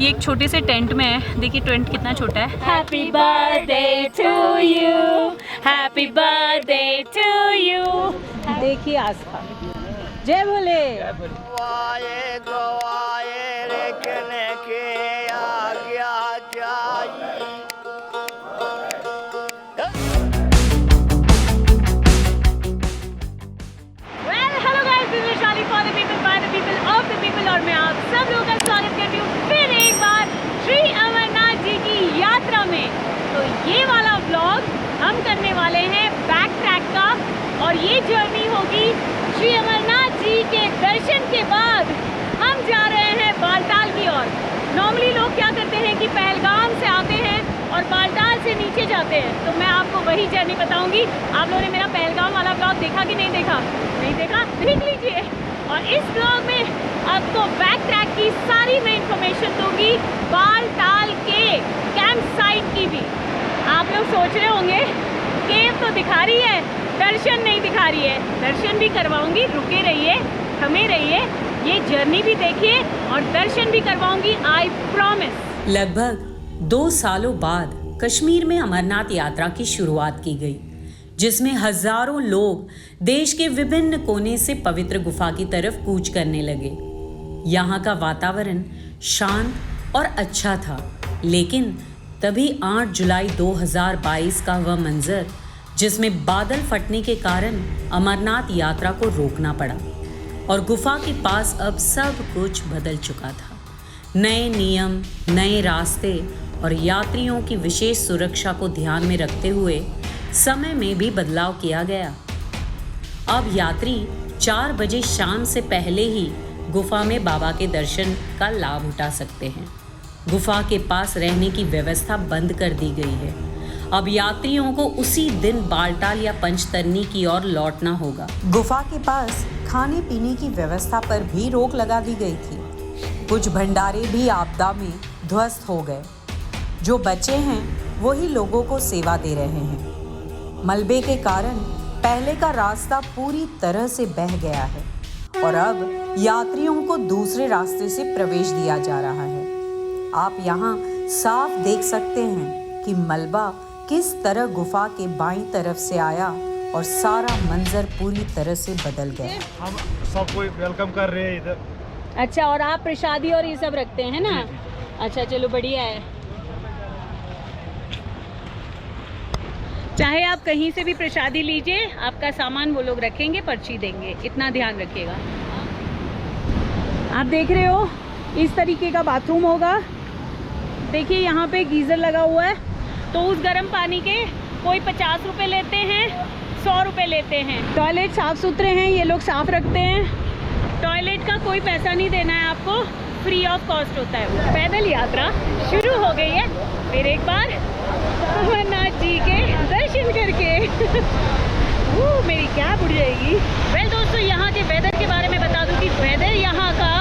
ये एक छोटे से टेंट में है। देखिए टेंट कितना छोटा है। Happy birthday to you, happy birthday to you. देखिए आस्था, जय भोले। और मैं आप सब लोगों का स्वागत करती हूँ फिर एक बार श्री अमरनाथ जी की यात्रा में। तो ये वाला व्लॉग हम करने वाले हैं बैक ट्रैक का, और ये जर्नी होगी श्री अमरनाथ जी के दर्शन के बाद हम जा रहे हैं बालटाल की ओर। नॉर्मली लोग क्या करते हैं कि पहलगाम से आते हैं और बालटाल से नीचे जाते हैं, तो मैं आपको वही जर्नी बताऊंगी। आप लोगों ने मेरा पहलगाम वाला ब्लॉग देखा कि नहीं देखा? नहीं देखा? देख लीजिए। और इस ब्लॉग में आपको बैक ट्रैक की सारी मैं इन्फॉर्मेशन दूंगी, बालटाल के कैंप साइट की भी। आप लोग सोच रहे होंगे केव तो दिखा रही है, दर्शन नहीं दिखा रही है। दर्शन भी करवाऊंगी, रुके रहिए, थमे रहिए, ये जर्नी भी देखिए और दर्शन भी करवाऊंगी, आई प्रॉमिस। लगभग 2 सालों बाद कश्मीर में अमरनाथ यात्रा की शुरुआत की गई, जिसमें हजारों लोग देश के विभिन्न कोने से पवित्र गुफा की तरफ कूच करने लगे। यहाँ का वातावरण शांत और अच्छा था, लेकिन तभी 8 जुलाई 2022 का वह मंजर जिसमें बादल फटने के कारण अमरनाथ यात्रा को रोकना पड़ा और गुफा के पास अब सब कुछ बदल चुका था। नए नियम, नए रास्ते और यात्रियों की विशेष सुरक्षा को ध्यान में रखते हुए समय में भी बदलाव किया गया। अब यात्री 4 बजे शाम से पहले ही गुफा में बाबा के दर्शन का लाभ उठा सकते हैं। गुफा के पास रहने की व्यवस्था बंद कर दी गई है। अब यात्रियों को उसी दिन बालटाल या पंचतरनी की ओर लौटना होगा। गुफा के पास खाने पीने की व्यवस्था पर भी रोक लगा दी गई थी। कुछ भंडारे भी आपदा में ध्वस्त हो गए। जो बचे हैं वही लोगों को सेवा दे रहे हैं। मलबे के कारण पहले का रास्ता पूरी तरह से बह गया है और अब यात्रियों को दूसरे रास्ते से प्रवेश दिया जा रहा है। आप यहाँ साफ देख सकते हैं कि मलबा किस तरह गुफा के बाईं तरफ से आया और सारा मंजर पूरी तरह से बदल गया। हम सबको वेलकम कर रहे हैं इधर। अच्छा, और आप प्रसादी और ये सब रखते हैं ना? अच्छा, चलो बढ़िया है। चाहे आप कहीं से भी प्रसादी लीजिए, आपका सामान वो लोग रखेंगे, पर्ची देंगे, इतना ध्यान रखिएगा। आप देख रहे हो इस तरीके का बाथरूम होगा। देखिए यहाँ पे गीज़र लगा हुआ है, तो उस गर्म पानी के कोई 50 रुपए लेते हैं, 100 रुपए लेते हैं। टॉयलेट साफ़ सुथरे हैं, ये लोग साफ़ रखते हैं। टॉयलेट का कोई पैसा नहीं देना है आपको, फ्री ऑफ कॉस्ट होता है। पैदल यात्रा शुरू हो गई है फिर एक बार अमरनाथ जी के दर्शन करके। मेरी कैब उड़ जाएगी। वेल दोस्तों, यहाँ के वेदर के बारे में बता दूँ कि वेदर यहाँ का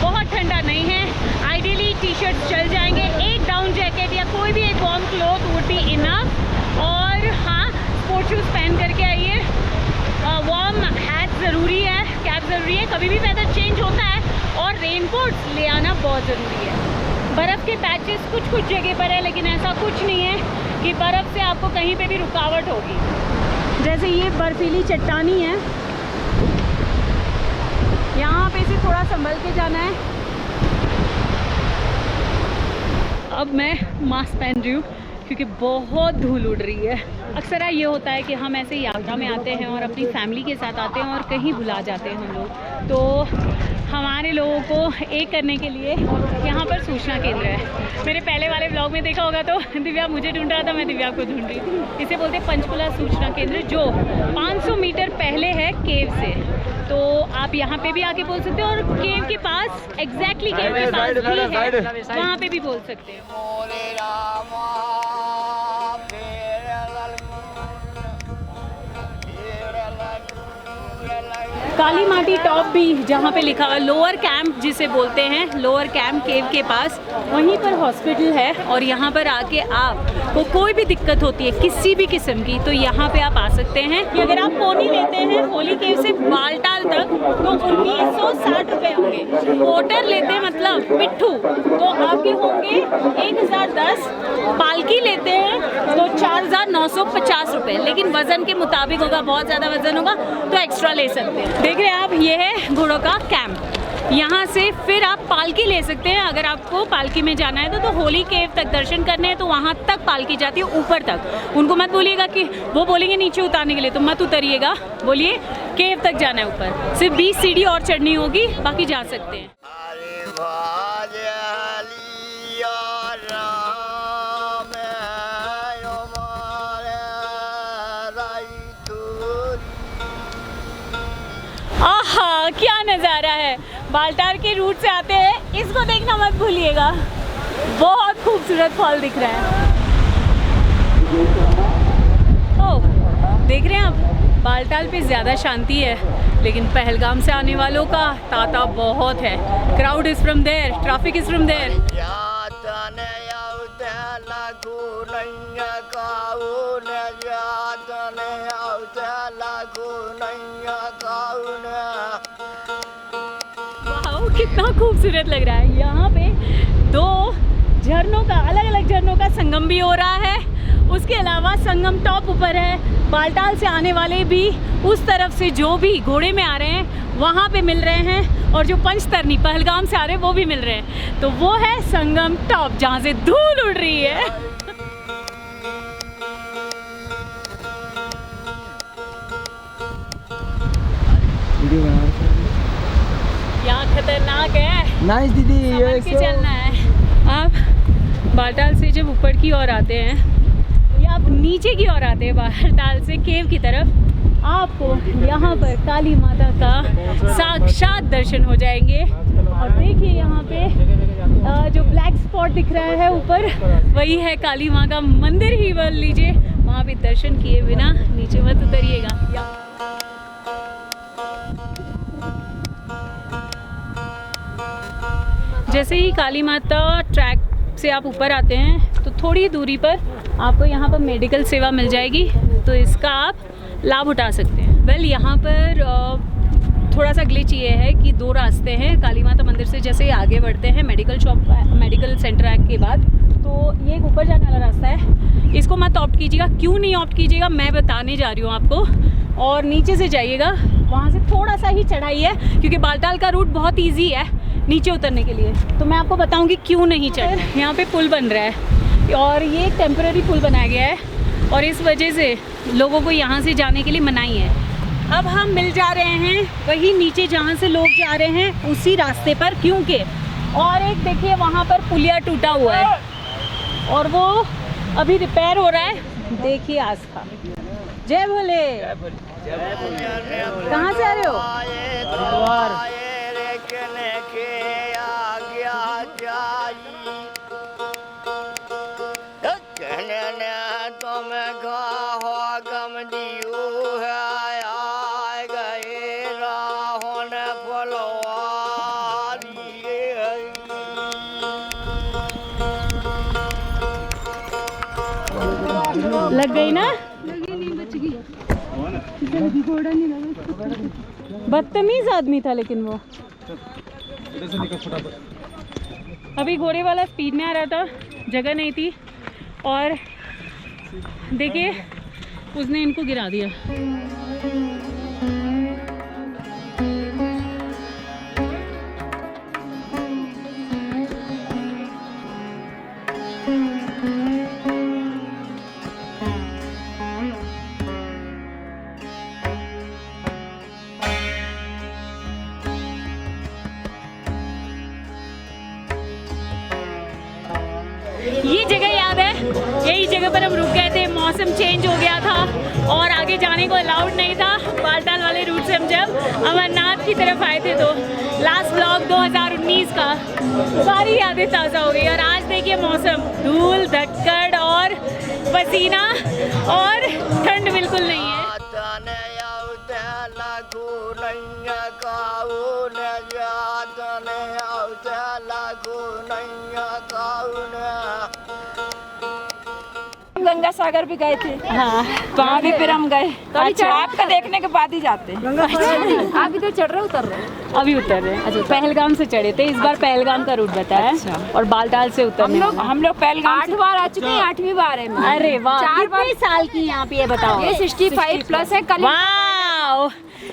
बहुत ठंडा नहीं है। आइडियली टी शर्ट चल जाएंगे, एक डाउन जैकेट या कोई भी एक warm cloth would be enough. और हाँ, स्पोर्ट शूज़ पहन करके आइए। वार्म हैट ज़रूरी है, कैप ज़रूरी है, कभी भी वेदर चेंज होता है। और रेनकोट ले आना बहुत ज़रूरी है। बर्फ़ के पैचेस कुछ जगह पर है, लेकिन ऐसा कुछ नहीं है कि बर्फ़ से आपको कहीं पे भी रुकावट होगी। जैसे ये बर्फीली चट्टानी है, यहाँ पे से थोड़ा संभल के जाना है। अब मैं मास्क पहन रही हूँ क्योंकि बहुत धूल उड़ रही है। अक्सर ये होता है कि हम ऐसे यात्रा में आते हैं और अपनी फैमिली के साथ आते हैं और कहीं भुला जाते हैं हम लोग। तो हमारे लोगों को एक करने के लिए यहाँ पर सूचना केंद्र है। मेरे पहले वाले ब्लॉग में देखा होगा तो दिव्या मुझे ढूंढ रहा था, मैं दिव्या को ढूंढ रही थी। इसे बोलते हैं पंचकुला सूचना केंद्र, जो 500 मीटर पहले है केव से। तो आप यहाँ पे भी आके बोल सकते हो, और केव के पास एग्जैक्टली केव के पास भी है, वहाँ पे भी बोल सकते हो। काली माटी टॉप भी जहाँ पे लिखा हुआ लोअर कैंप जिसे बोलते हैं, लोअर कैंप केव के पास वहीं पर हॉस्पिटल है। और यहाँ पर आके आपको कोई भी दिक्कत होती है किसी भी किस्म की तो यहाँ पे आप आ सकते हैं। कि अगर आप पोनी लेते हैं होली केव से बालटाल तक तो 1960 रुपये होंगे। वोटर लेते हैं मतलब पिट्ठू तो आपके होंगे 1010। पालकी लेते हैं तो 4950 रुपये, लेकिन वजन के मुताबिक होगा, बहुत ज़्यादा वजन होगा तो एक्स्ट्रा ले सकते हैं। देख रहे हैं आप, ये है घोड़ों का कैंप। यहाँ से फिर आप पालकी ले सकते हैं। अगर आपको पालकी में जाना है तो होली केव तक दर्शन करने हैं तो वहाँ तक पालकी जाती है, ऊपर तक। उनको मत बोलिएगा कि वो बोलेंगे नीचे उतारने के लिए तो मत उतरिएगा, बोलिए केव तक जाना है ऊपर। सिर्फ 20 सीढ़ी और चढ़नी होगी, बाकी जा सकते हैं। आहा, क्या नज़ारा है। बालटाल के रूट से आते हैं, इसको देखना मत भूलिएगा, बहुत खूबसूरत फॉल दिख रहा है। ओह, देख रहे हैं आप, बालटाल पे ज़्यादा शांति है, लेकिन पहलगाम से आने वालों का तांता बहुत है। Crowd is from there, traffic is from there. वाह, कितना खूबसूरत लग रहा है। यहाँ पे 2 झरनों का, अलग अलग झरनों का संगम भी हो रहा है। उसके अलावा संगम टॉप ऊपर है। बालटाल से आने वाले भी उस तरफ से जो भी घोड़े में आ रहे हैं वहाँ पे मिल रहे हैं, और जो पंचतरनी पहलगाम से आ रहे हैं वो भी मिल रहे हैं। तो वो है संगम टॉप जहाँ से धूल उड़ रही है। यहाँ खतरनाक है। नाइस दीदी, संभल के चलना है। आप बालटाल से जब ऊपर की ओर आते हैं या आप नीचे की ओर आते हैं बालटाल से केव की तरफ, आपको यहाँ पर काली माता का साक्षात दर्शन हो जाएंगे। और देखिए यहाँ पे जो ब्लैक स्पॉट दिख रहा है ऊपर, वही है काली माँ का मंदिर ही बोल लीजिए। वहाँ पे दर्शन किए बिना नीचे मत उतरिएगा। जैसे ही काली माता ट्रैक से आप ऊपर आते हैं तो थोड़ी दूरी पर आपको यहाँ पर मेडिकल सेवा मिल जाएगी, तो इसका आप लाभ उठा सकते हैं। वेल, यहाँ पर थोड़ा सा ग्लिच ये है कि 2 रास्ते हैं काली माता मंदिर से। जैसे ही आगे बढ़ते हैं मेडिकल सेंटर के बाद, तो ये एक ऊपर जाने वाला रास्ता है, इसको मत ऑप्ट कीजिएगा। क्यों नहीं ऑप्ट कीजिएगा मैं बताने जा रही हूँ आपको। और नीचे से जाइएगा, वहाँ से थोड़ा सा ही चढ़ाई है, क्योंकि बालटाल का रूट बहुत ईजी है नीचे उतरने के लिए। तो मैं आपको बताऊंगी क्यों नहीं चढ़। यहाँ पे पुल बन रहा है और ये एक टेम्पररी पुल बनाया गया है, और इस वजह से लोगों को यहाँ से जाने के लिए मनाही है। अब हम मिल जा रहे हैं वही नीचे जहाँ से लोग जा रहे हैं उसी रास्ते पर, क्योंकि और एक देखिए वहाँ पर पुलिया टूटा हुआ है और वो अभी रिपेयर हो रहा है। देखिए आस्था। जय भोले। कहाँ से आ रहे हो? लग गई ना? नहीं बच गई। बदतमीज आदमी था लेकिन वो। अभी घोड़े वाला स्पीड में आ रहा था, जगह नहीं थी, और देखिए उसने इनको गिरा दिया। ये जगह याद है, यही जगह पर हम रुक गए थे। मौसम चेंज हो गया था और आगे जाने को अलाउड नहीं था। बालटाल वाले रूट से हम जब अमरनाथ की तरफ आए थे तो लास्ट ब्लॉग 2019 का, सारी यादें ताज़ा हो गई। और आज देखिए मौसम, धूल धक्कड़ और पसीना, और ठंड बिल्कुल नहीं है। गंगा सागर भी गए थे, हाँ, वहाँ भी फिर हम गए। अच्छा। आपका देखने के बाद ही जाते हैं। आप इधर चढ़ रहे उतर रहे? अभी उतर रहे हैं। अच्छा, पहलगाम से चढ़े थे, इस बार पहलगाम का रूट बताया। अच्छा। और बालटाल से उतरने हम लोग पहलगाम 8 बार आ चुके हैं, 8वीं बार है। अरे वाह, 4 बार। कितने साल की यहाँ पे ये बताओ? ये 65 प्लस है। कल वाओ,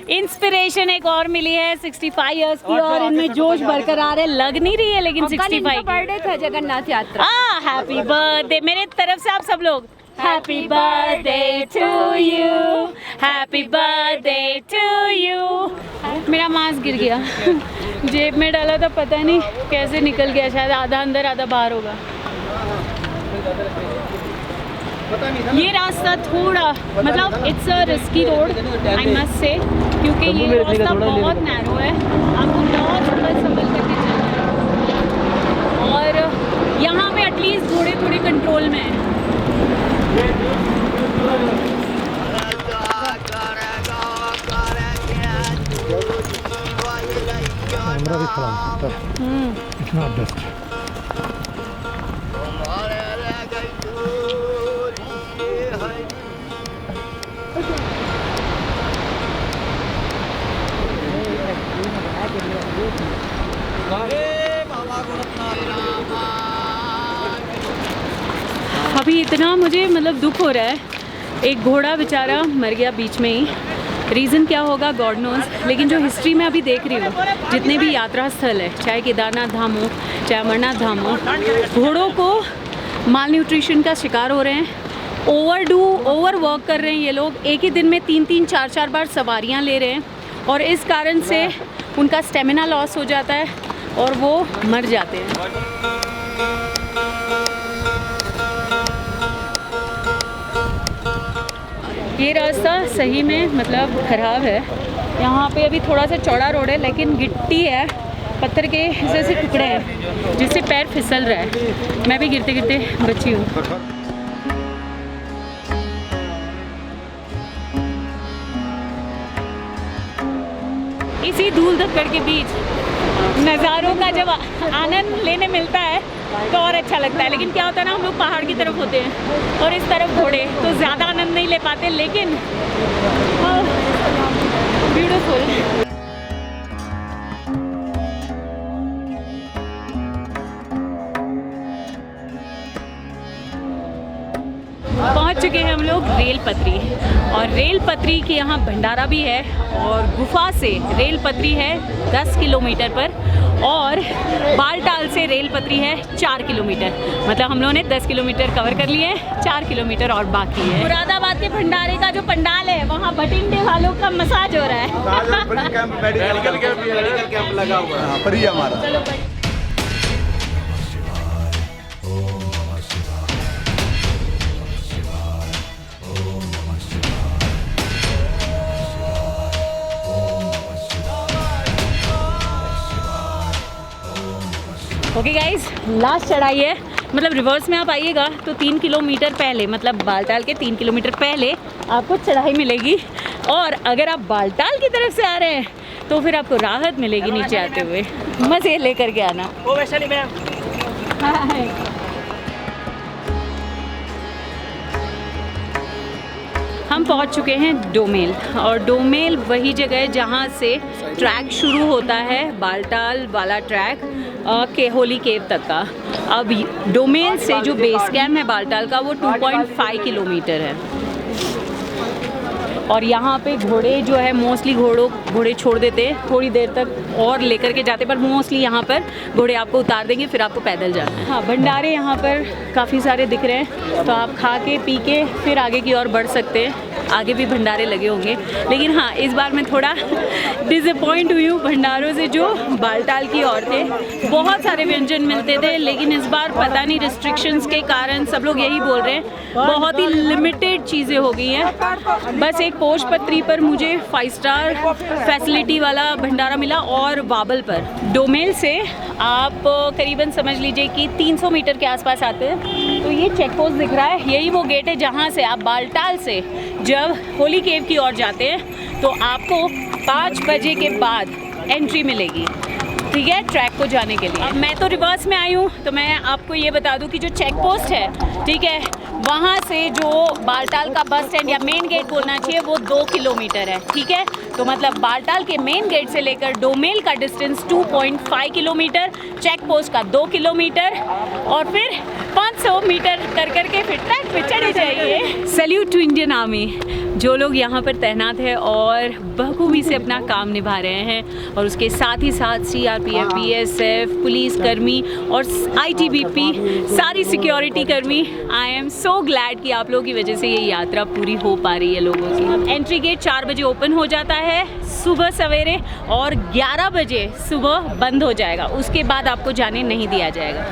इंस्पिरेशन एक और मिली है 65 इयर्स की, और इनमें जोश बरकरार है। लग नहीं रही है लेकिन 65 बर्थडे था, जगन्नाथ यात्रा। हैप्पी बर्थडे मेरे तरफ से आप सब लोग। Happy birthday to you, happy birthday to you. मेरा मास्क गिर गया, जेब में डाला था, पता नहीं कैसे निकल गया, शायद आधा अंदर आधा बाहर होगा। ये रास्ता थोड़ा मतलब it's a risky road I must say, क्योंकि ये रास्ता बहुत नैरो है, आपको बहुत संभल करके चलना है। और यहाँ पे एटलीस्ट घोड़े थोड़े कंट्रोल में हैं। कैमरा भी खड़ा है, इतना बेस्ट। अभी इतना मुझे मतलब दुख हो रहा है, एक घोड़ा बेचारा मर गया बीच में ही। रीज़न क्या होगा गॉड नोज, लेकिन जो हिस्ट्री में अभी देख रही हूँ, जितने भी यात्रा स्थल है, चाहे केदारनाथ धाम हो, चाहे अमरनाथ धाम हो, घोड़ों को माल न्यूट्रिशन का शिकार हो रहे हैं, ओवर वर्क कर रहे हैं ये लोग, एक ही दिन में 3-3, 4-4 बार सवारियाँ ले रहे हैं, और इस कारण से उनका स्टेमिना लॉस हो जाता है और वो मर जाते हैं। ये रास्ता सही में मतलब ख़राब है। यहाँ पे अभी थोड़ा सा चौड़ा रोड है, लेकिन गिट्टी है, पत्थर के जैसे टुकड़े हैं जिससे पैर फिसल रहा है। मैं भी गिरते गिरते बची हूँ। इसी धूल धक्कड़ के बीच नज़ारों का जब आनंद लेने मिलता है तो और अच्छा लगता है। लेकिन क्या होता है ना, हम लोग पहाड़ की तरफ होते हैं और इस तरफ घोड़े, तो ज़्यादा आनंद नहीं ले पाते, लेकिन ब्यूटीफुल। पहुंच चुके हैं हम लोग रेल पटरी, और रेल पटरी के यहाँ भंडारा भी है, और गुफा से रेल पटरी है 10 किलोमीटर पर, और बालटाल से रेल पटरी है 4 किलोमीटर। मतलब हम लोगों ने 10 किलोमीटर कवर कर लिए हैं, 4 किलोमीटर और बाकी है। मुरादाबाद के भंडारे का जो पंडाल है, वहाँ बठिंडे वालों का मसाज हो रहा है। मेडिकल कैंप लगा हुआ है पर ही हमारा। चलो ओके गाइज, लास्ट चढ़ाई है। मतलब रिवर्स में आप आइएगा तो 3 किलोमीटर पहले, मतलब बालटाल के 3 किलोमीटर पहले आपको चढ़ाई मिलेगी, और अगर आप बालटाल की तरफ से आ रहे हैं तो फिर आपको राहत मिलेगी नीचे आते हुए। मज़े लेकर के आना। हम पहुंच चुके हैं डोमेल, और डोमेल वही जगह है जहां से ट्रैक शुरू होता है, बालटाल वाला ट्रैक केहोली केव तक का। अब डोमेल से जो बेस कैम्प है बालटाल का, वो 2.5 किलोमीटर है, और यहाँ पे घोड़े जो है मोस्टली घोड़े छोड़ देते हैं थोड़ी देर तक और लेकर के जाते, पर मोस्टली यहाँ पर घोड़े आपको उतार देंगे, फिर आपको पैदल जाना है। हाँ, भंडारे यहाँ पर काफ़ी सारे दिख रहे हैं, तो आप खा के पी के फिर आगे की ओर बढ़ सकते हैं। आगे भी भंडारे लगे होंगे, लेकिन हाँ, इस बार मैं थोड़ा डिसअपॉइंट हुई हूँ भंडारों से जो बालटाल की ओर थे। बहुत सारे व्यंजन मिलते थे, लेकिन इस बार पता नहीं रिस्ट्रिक्शंस के कारण सब लोग यही बोल रहे हैं, बहुत ही लिमिटेड चीज़ें हो गई हैं। बस एक पोष पत्री पर मुझे 5 स्टार फैसिलिटी वाला भंडारा मिला, और वाबल पर। डोमेल से आप करीबन समझ लीजिए कि 300 मीटर के आसपास आते हैं, तो ये चेक पोस्ट दिख रहा है, यही वो गेट है जहाँ से आप बालटाल से जब होली केव की ओर जाते हैं तो आपको 5 बजे के बाद एंट्री मिलेगी, ठीक है, ट्रैक को जाने के लिए। अब मैं तो रिवर्स में आई हूँ, तो मैं आपको ये बता दूँ कि जो चेक पोस्ट है, ठीक है, वहाँ से जो बालटाल का बस स्टैंड या मेन गेट बोलना चाहिए वो 2 किलोमीटर है, ठीक है। तो मतलब बालटाल के मेन गेट से लेकर डोमेल का डिस्टेंस 2.5 किलोमीटर, चेक पोस्ट का 2 किलोमीटर, और फिर 500 मीटर कर करके फिर ट्रैक पे चढ़े जाइए। सैल्यूट टू इंडियन आर्मी, जो लोग यहाँ पर तैनात है और बखूबी से अपना काम निभा रहे हैं, और उसके साथ ही साथ CRPF, BSF, पुलिस कर्मी और ITBP, सारी सिक्योरिटी कर्मी। आई एम सो ग्लैड कि आप लोगों की वजह से ये यात्रा पूरी हो पा रही है लोगों की। एंट्री गेट 4 बजे ओपन हो जाता है सुबह सवेरे, और 11 बजे सुबह बंद हो जाएगा, उसके बाद आपको जाने नहीं दिया जाएगा।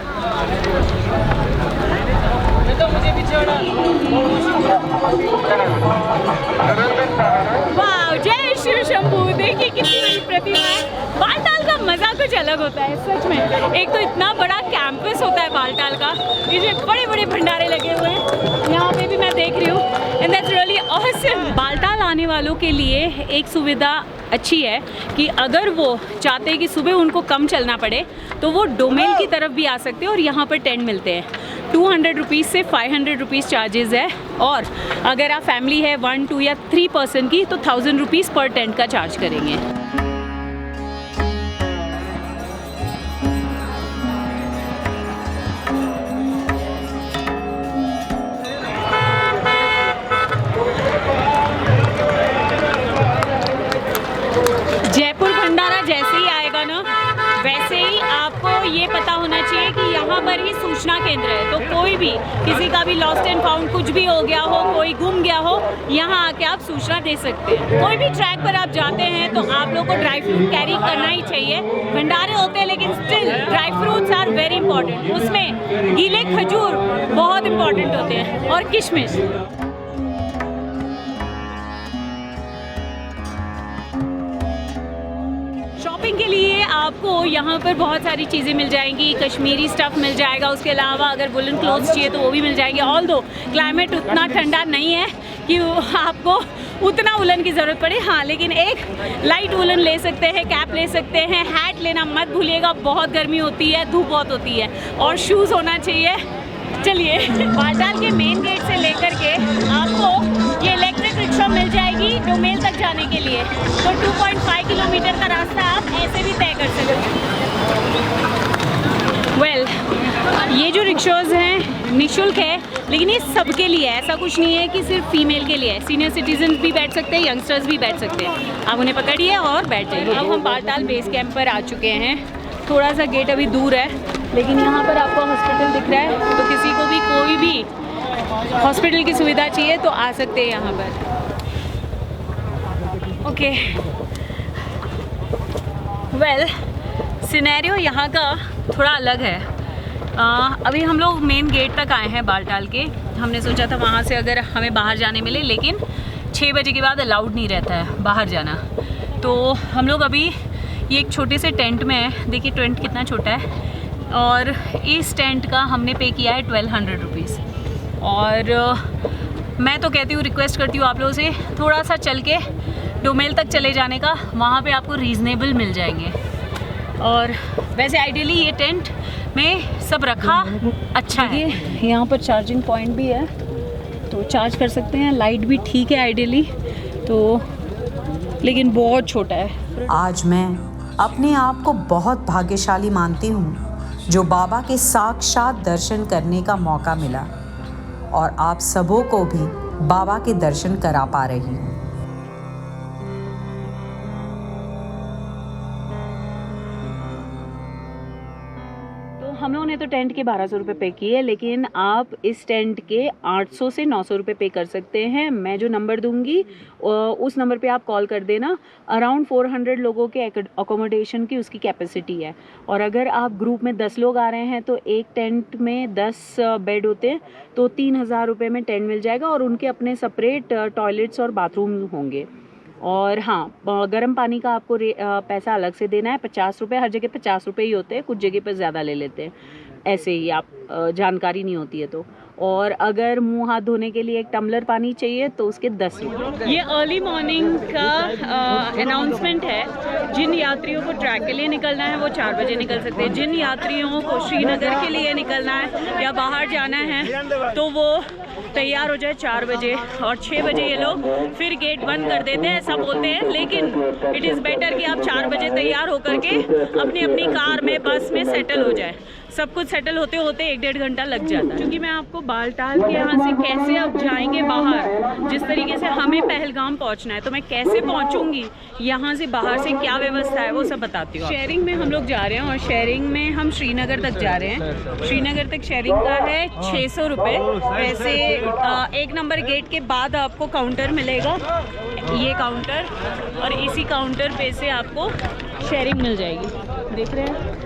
वाह, जय शिव शंभू, देखिए कितनी बड़ी प्रतिमा है। बालटाल का मजा कुछ अलग होता है सच में। एक तो इतना बड़ा कैंपस होता है बालटाल का, इसमें बड़े बड़े भंडारे लगे हुए हैं, यहाँ पे भी मैं देख रही हूँ, and that's really awesome. Baltal आने वालों के लिए एक सुविधा अच्छी है कि अगर वो चाहते हैं कि सुबह उनको कम चलना पड़े तो वो डोमेल की तरफ भी आ सकते हैं, और यहाँ पर टेंट मिलते हैं। 200 रुपीज़ से 500 रुपीज़ चार्जेस है, और अगर आप फैमिली है 1, 2 या 3 पर्सन की तो 1000 रुपीज़ पर टेंट का चार्ज करेंगे। जयपुर भंडारा जैसे ही आएगा ना, वैसे ही आपको ये पता होना चाहिए कि यहाँ पर ही सूचना केंद्र है, तो कोई भी किसी का भी लॉस्ट एंड फाउंड कुछ भी हो गया हो, कोई गुम गया हो, यहाँ आके आप सूचना दे सकते हैं। कोई भी ट्रैक पर आप जाते हैं तो आप लोग को ड्राई फ्रूट कैरी करना ही चाहिए। भंडारे होते हैं लेकिन still dry fruits are very important, उसमें गीले खजूर बहुत इंपॉर्टेंट होते हैं, और किशमिश। शॉपिंग के लिए आपको यहाँ पर बहुत सारी चीज़ें मिल जाएंगी, कश्मीरी स्टफ़ मिल जाएगा, उसके अलावा अगर वुलन क्लोथ्स चाहिए तो वो भी मिल जाएंगे। ऑल्दो क्लाइमेट उतना ठंडा नहीं है कि आपको उतना वुलन की ज़रूरत पड़े, हाँ, लेकिन एक लाइट वुलन ले सकते हैं, कैप ले सकते हैं, हैट लेना मत भूलिएगा, बहुत गर्मी होती है, धूप बहुत होती है, और शूज़ होना चाहिए। चलिए, बालटाल के मेन गेट से लेकर के आपको ये इलेक्ट्रिक रिक्शा मिल जाएगी डोमेल तक जाने के लिए, तो 2.5 किलोमीटर का रास्ता आप ऐसे भी तय कर सकते हैं। वेल, ये जो रिक्शाज हैं निःशुल्क है, लेकिन ये सबके लिए है, ऐसा कुछ नहीं है कि सिर्फ फीमेल के लिए है। सीनियर सिटीजन भी बैठ सकते हैं, यंगस्टर्स भी बैठ सकते हैं, आप उन्हें पकड़िए और बैठ जाइए। अब हम बालटाल बेस कैंप पर आ चुके हैं, थोड़ा सा गेट अभी दूर है, लेकिन यहाँ पर आपको हॉस्पिटल दिख रहा है, तो किसी को भी कोई भी हॉस्पिटल की सुविधा चाहिए तो आ सकते हैं यहाँ पर। ओके, वेल, सिनेरियो यहाँ का थोड़ा अलग है। अभी हम लोग मेन गेट तक आए हैं बालटाल के, हमने सोचा था वहाँ से अगर हमें बाहर जाने मिले, लेकिन 6 बजे के बाद अलाउड नहीं रहता है बाहर जाना, तो हम लोग अभी ये एक छोटे से टेंट में है। देखिए टेंट कितना छोटा है, और इस टेंट का हमने पे किया है 1200 रुपीज़। और मैं तो कहती हूँ, रिक्वेस्ट करती हूँ आप लोगों से, थोड़ा सा चल के डोमेल तक चले जाने का, वहाँ पे आपको रीज़नेबल मिल जाएंगे। और वैसे आइडियली ये टेंट में सब रखा अच्छा है। यहाँ पर चार्जिंग पॉइंट भी है, तो चार्ज कर सकते हैं, लाइट भी ठीक है आइडियली, तो लेकिन बहुत छोटा है। आज मैं अपने आप को बहुत भाग्यशाली मानती हूँ जो बाबा के साक्षात दर्शन करने का मौका मिला, और आप सबों को भी बाबा के दर्शन करा पा रही हूँ। हम लोगों ने तो टेंट के 1200 रुपये पे किए, लेकिन आप इस टेंट के 800 से 900 रुपये पे कर सकते हैं। मैं जो नंबर दूंगी उस नंबर पे आप कॉल कर देना। अराउंड 400 लोगों के अकोमोडेशन की उसकी कैपेसिटी है, और अगर आप ग्रुप में 10 लोग आ रहे हैं तो एक टेंट में 10 बेड होते हैं, तो 3000 रुपये में टेंट मिल जाएगा, और उनके अपने सेपरेट टॉयलेट्स और बाथरूम होंगे। और हाँ, गर्म पानी का आपको पैसा अलग से देना है, 50 रुपये। हर जगह 50 रुपये ही होते हैं, कुछ जगह पर ज़्यादा ले लेते हैं। ऐसे ही आप जानकारी नहीं होती है तो। और अगर मुंह हाथ धोने के लिए एक टम्बलर पानी चाहिए तो उसके 10 रुपये। ये अर्ली मॉर्निंग का अनाउंसमेंट है। जिन यात्रियों को ट्रैक के लिए निकलना है वो 4 बजे निकल सकते हैं। जिन यात्रियों को श्रीनगर के लिए निकलना है या बाहर जाना है तो वो तैयार हो जाए 4 बजे, और 6 बजे ये लोग फिर गेट बंद कर देते हैं, ऐसा बोलते हैं। लेकिन इट इज़ बेटर कि आप 4 बजे तैयार होकर के अपनी अपनी कार में, बस में सेटल हो जाए। सब कुछ सेटल होते होते 1-1.5 घंटा लग जाता है। क्योंकि मैं आपको बालटाल के यहाँ से कैसे अब जाएंगे बाहर, जिस तरीके से हमें पहलगाम पहुँचना है तो मैं कैसे पहुँचूँगी, यहाँ से बाहर से क्या व्यवस्था है वो सब बताती हूँ। शेयरिंग में हम लोग जा रहे हैं और शेयरिंग में हम श्रीनगर तक जा रहे हैं। श्रीनगर तक शेयरिंग का है 600 रुपये। वैसे 1 नंबर गेट के बाद आपको काउंटर मिलेगा, ये काउंटर, और इसी काउंटर पे से आपको शेयरिंग मिल जाएगी। देख रहे हैं।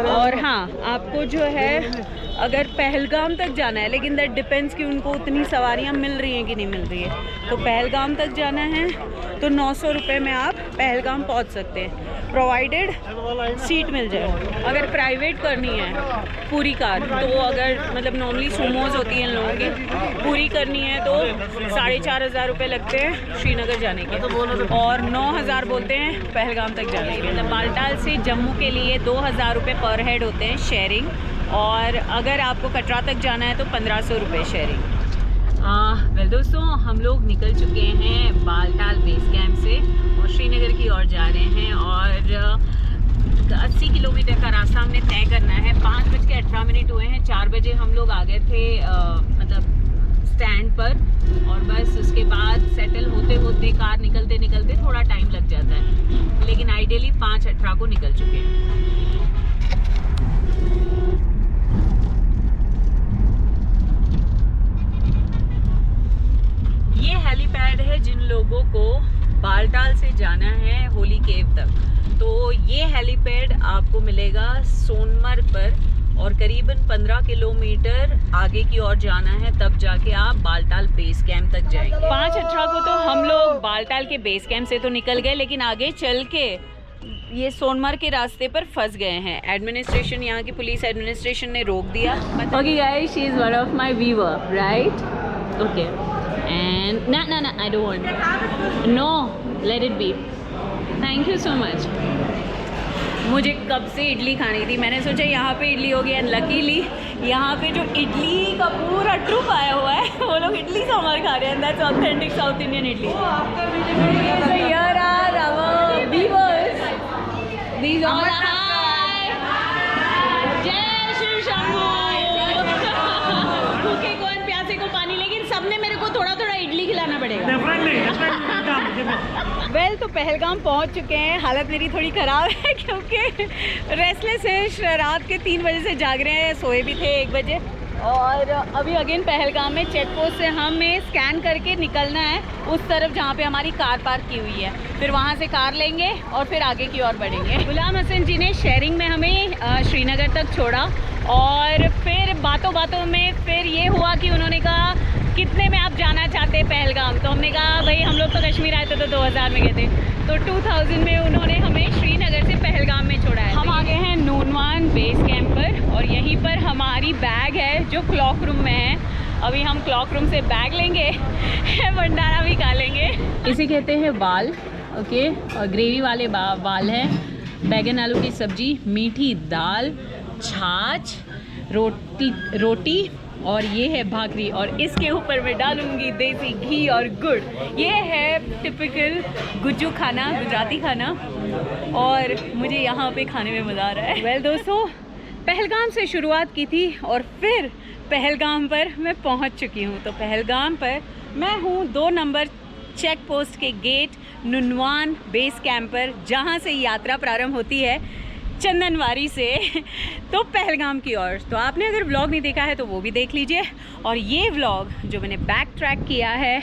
और हाँ, आपको जो है अगर पहलगाम तक जाना है, लेकिन दैट डिपेंड्स कि उनको उतनी सवारियाँ मिल रही हैं कि नहीं मिल रही है। तो पहलगाम तक जाना है तो 900 रुपये में आप पहलगाम पहुंच सकते हैं, प्रोवाइडेड सीट मिल जाए। अगर प्राइवेट करनी है पूरी कार, तो अगर मतलब नॉर्मली सुमोज होती हैं लोगों की, पूरी करनी है तो 4,500 रुपये लगते हैं श्रीनगर जाने के, और 9,000 बोलते हैं पहलगाम तक जाने के। मतलब बालटाल से जम्मू के लिए 2,000 रुपये पर हेड होते हैं शेयरिंग, और अगर आपको कटरा तक जाना है तो 1,500 रुपये शेयरिंग। वेल दोस्तों, हम लोग निकल चुके हैं बालटाल बेस कैंप से और श्रीनगर की ओर जा रहे हैं, और 80 किलोमीटर का रास्ता हमने तय करना है। 5:18 हुए हैं। 4 बजे हम लोग आ गए थे मतलब स्टैंड पर, और बस उसके बाद सेटल होते होते, कार निकलते निकलते थोड़ा टाइम लग जाता है, लेकिन आइडियली 5:18 को निकल चुके हैं। ये हेलीपैड है जिन लोगों को बालटाल से जाना है होली केव तक, तो ये हेलीपैड आपको मिलेगा सोनमर्ग पर, और करीबन 15 किलोमीटर आगे की ओर जाना है, तब जाके आप बालटाल बेस कैंप तक जाएंगे। 5:18 को तो हम लोग बालटाल के बेस कैंप से तो निकल गए, लेकिन आगे चल के ये सोनमर्ग के रास्ते पर फंस गए हैं। एडमिनिस्ट्रेशन, यहाँ की पुलिस एडमिनिस्ट्रेशन ने रोक दिया। Okay guys, she is one of my viewer, right? Okay, and no, I don't want. No, let it be. Thank you so much. मुझे कब से इडली खानी थी, मैंने सोचा यहाँ पे इडली होगी, एंड लकीली यहाँ पे जो इडली का पूरा ट्रुप आया हुआ है वो लोग इडली सांभर खा रहे हैं। That's authentic south Indian idli. So here are our viewers. These all are hi. जय शिव शंभू। भूखे को और प्यासे को पानी, लेकिन सबने मेरे को थोड़ा थोड़ा इडली खिलाना पड़ेगा। वेल, तो पहलगाम पहुंच चुके हैं। हालत मेरी थोड़ी ख़राब है क्योंकि रेस्टलेस है, रात के 3 बजे से जाग रहे हैं, सोए भी थे 1 बजे। और अभी अगेन पहलगाम में चेक पोस्ट से हमें स्कैन करके निकलना है उस तरफ जहाँ पे हमारी कार पार्क की हुई है। फिर वहाँ से कार लेंगे और फिर आगे की ओर बढ़ेंगे। गुलाम हसन जी ने शेयरिंग में हमें श्रीनगर तक छोड़ा, और फिर बातों बातों में फिर ये हुआ कि उन्होंने कहा कितने में आप जाना चाहते हैं पहलगाम। तो हमने कहा भाई हम लोग तो कश्मीर आए थे तो 2000 में गए थे, तो 2000 में उन्होंने हमें श्रीनगर से पहलगाम में छोड़ा है। हम आ गए हैं नूनवान बेस कैंप पर, और यहीं पर हमारी बैग है जो क्लॉक रूम में है। अभी हम क्लॉक रूम से बैग लेंगे, भंडारा भी खा लेंगे। इसे कहते हैं वाल, ओके, और ग्रेवी वाले वाल हैं। बैगन आलू की सब्जी, मीठी दाल, छाछ, रोटी और ये है भाकरी, और इसके ऊपर मैं डालूंगी देसी घी और गुड़। ये है टिपिकल गुज्जू खाना, गुजराती खाना, और मुझे यहाँ पे खाने में मज़ा आ रहा है। वेल दोस्तों, पहलगाम से शुरुआत की थी और फिर पहलगाम पर मैं पहुँच चुकी हूँ। तो पहलगाम पर मैं हूँ 2 नंबर चेक पोस्ट के गेट नुनवान बेस कैंप पर, जहाँ से यात्रा प्रारंभ होती है चंदनवारी से तो पहलगाम की ओर। तो आपने अगर व्लॉग नहीं देखा है तो वो भी देख लीजिए, और ये व्लॉग जो मैंने बैक ट्रैक किया है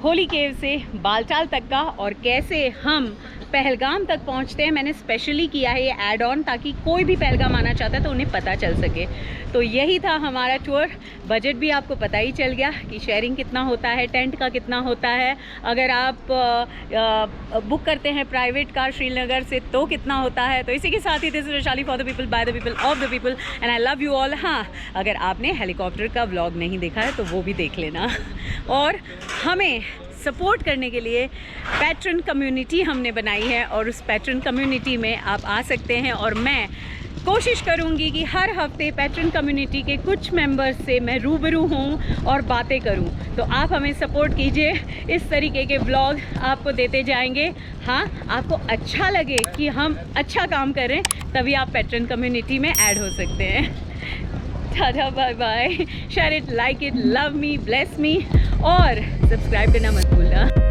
होली केव से बालटाल तक का, और कैसे हम पहलगाम तक पहुंचते हैं। मैंने स्पेशली किया है ये ऐड ऑन, ताकि कोई भी पहलगाम आना चाहता है तो उन्हें पता चल सके। तो यही था हमारा टूर। बजट भी आपको पता ही चल गया कि शेयरिंग कितना होता है, टेंट का कितना होता है, अगर आप बुक करते हैं प्राइवेट कार श्रीनगर से तो कितना होता है। तो इसी के साथ ही this is Vaishali for the people, by the people, of the people, and I love you all. हाँ, अगर आपने हेलीकॉप्टर का व्लॉग नहीं देखा है तो वो भी देख लेना। और हमें सपोर्ट करने के लिए पैट्रन कम्युनिटी हमने बनाई है, और उस पैट्रन कम्युनिटी में आप आ सकते हैं। और मैं कोशिश करूंगी कि हर हफ्ते पैट्रन कम्युनिटी के कुछ मेंबर्स से मैं रूबरू हूं और बातें करूं। तो आप हमें सपोर्ट कीजिए, इस तरीके के व्लॉग आपको देते जाएंगे। हाँ, आपको अच्छा लगे कि हम अच्छा काम करें, तभी आप पैट्रन कम्युनिटी में ऐड हो सकते हैं। Tata, bye bye, share it, like it, love me, bless me, और सब्सक्राइब करना मत भूलना।